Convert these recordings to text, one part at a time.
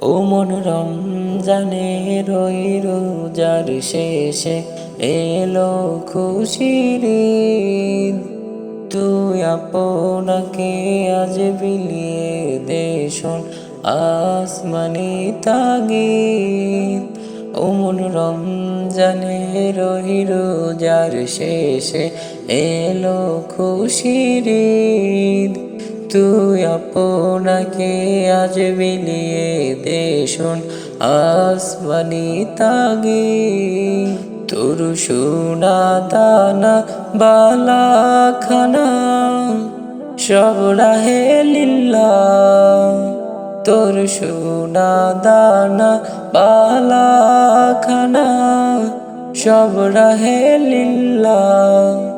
ও মন রমজানে রই রোজার শেষে এলো খুশির ঈদ। তুই আপনাকে আজ বিলিয়ে দে শোন আসমানি তাগিদ। ও মন রমজানে রই রোজার শেষে এলো খুশির ঈদ। তুই আপনাকে আজ বিলিয়ে দে শোন আসমানি তাগিদ। তোর সোনা দানা বালা খানা সব রাহে লিল্লাহ। তোর সোনা দানা বালা খানা সব রাহে লিল্লাহ।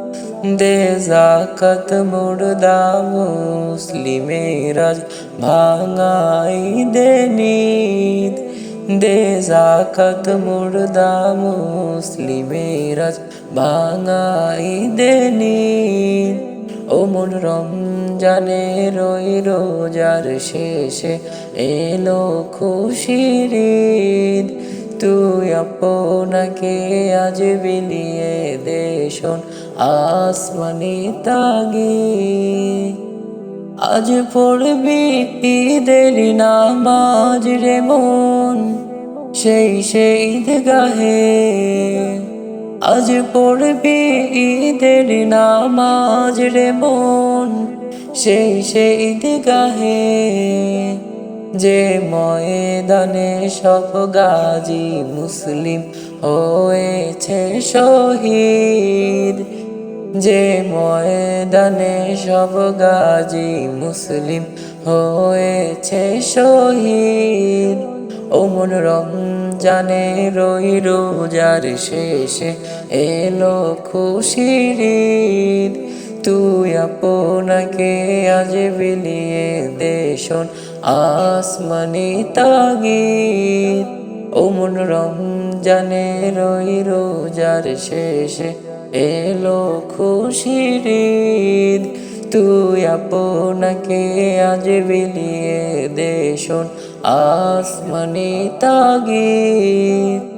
দে যাকাত মুর্দা মুসলিমের আজ ভাঙাই দে নিদ। দে যাকাত মুর্দা মুসলিমের আজ ভাঙাই দে নিদ। ও মন রমজানে রই রোজার শেষে এলো খুশির ঈদ। তুই আপনাকে আজ বিলিয়ে দে শোন আসমানি তাগিদ। আজ পড়বি ঈদের নামাজ রে মন সেই ঈদগাহে। আজ পড়বি ঈদের নামাজ রে মন সেই ঈদগাহে। যে ময়দানে সব গাজী মুসলিম হয়েছে শহীদ। যে ময়দানে সব গাজী মুসলিম হয়েছে শহীদ। ও মন রমজানে রই রোজার শেষে এলো খুশির ঈদ। তুই আপনাকে আজ বিলিয়ে দে শোন আসমানি তাগিদ। ও মন রমজানে রই রোজার শেষে এলো খুশির ঈদ। তুই আপনাকে আজ বিলিয়ে দে শোন আসমানি তাগিদ।